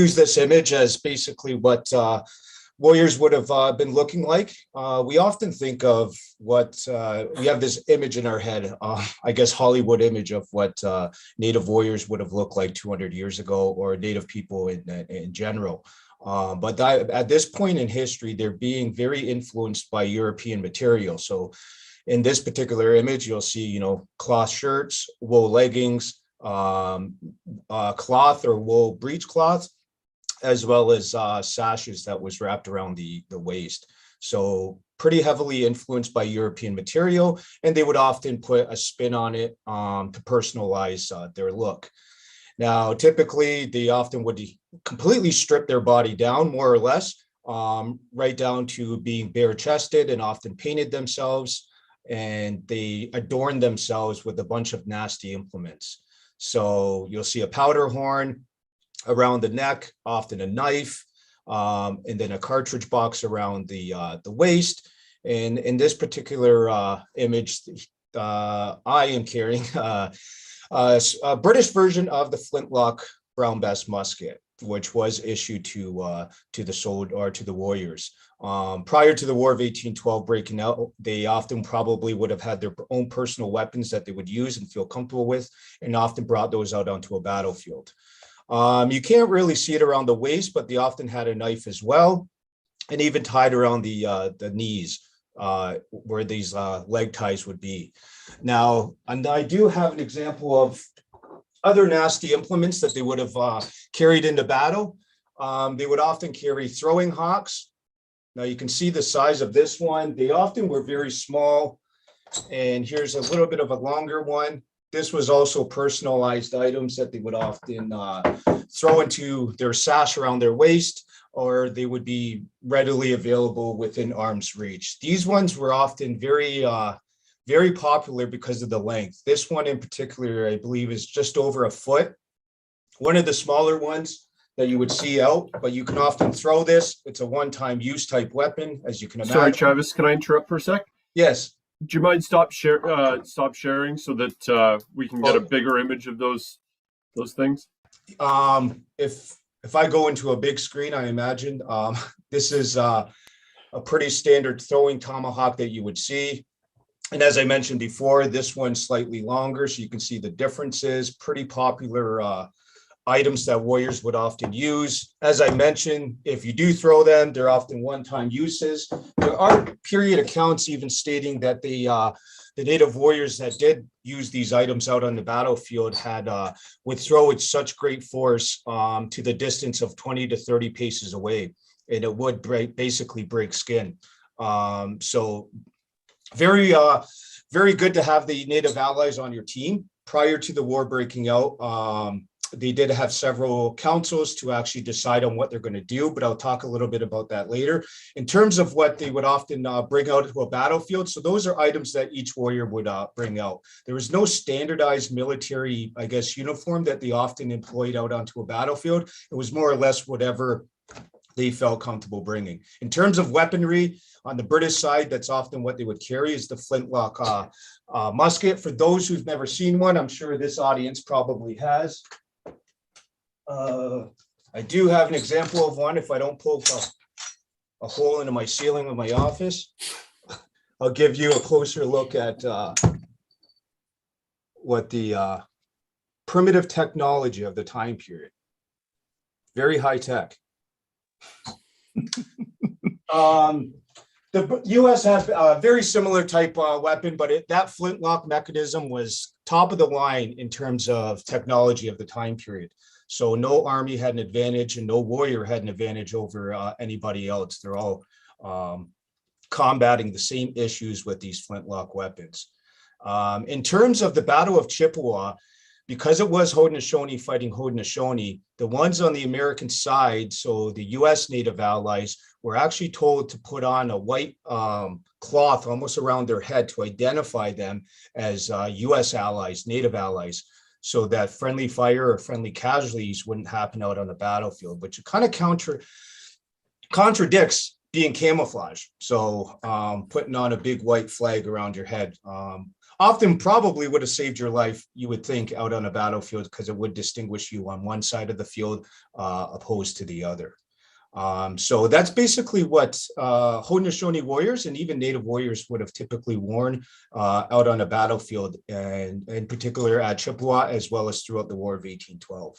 use this image as basically what warriors would have been looking like. We often think of what we have this image in our head, I guess Hollywood image of what Native warriors would have looked like 200 years ago, or Native people in general. But at this point in history, they're being very influenced by European material. So in this particular image, you'll see, cloth shirts, wool leggings, cloth or wool breechcloth, as well as sashes that was wrapped around the waist. So pretty heavily influenced by European material, and they would often put a spin on it to personalize their look. Now, typically, they often would completely strip their body down, more or less, right down to being bare-chested, and often painted themselves, and they adorn themselves with a bunch of nasty implements. So you'll see a powder horn around the neck, often a knife, and then a cartridge box around the waist. And in this particular image, I am carrying a British version of the flintlock brown bess musket, which was issued to the warriors. Prior to the War of 1812 breaking out, they often probably would have had their own personal weapons that they would use and feel comfortable with, and often brought those out onto a battlefield. You can't really see it around the waist, but they often had a knife as well, and even tied around the knees, where these leg ties would be. Now, and I do have an example of other nasty implements that they would have carried into battle. They would often carry throwing hawks. Now you can see the size of this one. They often were very small. And here's a little bit of a longer one. This was also personalized items that they would often throw into their sash around their waist, or they would be readily available within arm's reach. These ones were often very popular because of the length. This one in particular, I believe, is just over a foot. One of the smaller ones that you would see out, but you can often throw this. It's a one-time use type weapon, as you can imagine. Sorry, Travis, can I interrupt for a sec? Yes. Do you mind stop sharing so that we can get a bigger image of those things? If I go into a big screen, I imagine this is a pretty standard throwing tomahawk that you would see. And as I mentioned before, this one's slightly longer, so you can see the differences. Pretty popular items that warriors would often use. As I mentioned, if you do throw them, they're often one-time uses. There are period accounts even stating that the Native warriors that did use these items out on the battlefield would throw with such great force to the distance of 20 to 30 paces away, and it would basically break skin. So very good to have the Native allies on your team. Prior to the war breaking out, they did have several councils to actually decide on what they're going to do, but I'll talk a little bit about that later. In terms of what they would often bring out to a battlefield, so those are items that each warrior would bring out. There was no standardized military, I guess, uniform that they often employed out onto a battlefield. It was more or less whatever they felt comfortable bringing. In terms of weaponry, on the British side, that's often what they would carry is the flintlock musket. For those who've never seen one, I'm sure this audience probably has. I do have an example of one. If I don't poke a hole into my ceiling of my office, I'll give you a closer look at what the primitive technology of the time period. Very high tech. The U.S. has a very similar type weapon, but that flintlock mechanism was top of the line in terms of technology of the time period. So no army had an advantage, and no warrior had an advantage over anybody else. They're all combating the same issues with these flintlock weapons. In terms of the Battle of Chippewa, because it was Haudenosaunee fighting Haudenosaunee, the ones on the American side, so the U.S. Native allies, were actually told to put on a white cloth almost around their head to identify them as U.S. allies, Native allies, so that friendly fire or friendly casualties wouldn't happen out on the battlefield, which kind of contradicts being camouflage. So putting on a big white flag around your head. often probably would have saved your life, you would think, out on a battlefield, because it would distinguish you on one side of the field opposed to the other. So that's basically what Haudenosaunee warriors and even Native warriors would have typically worn out on a battlefield, and in particular at Chippewa, as well as throughout the War of 1812.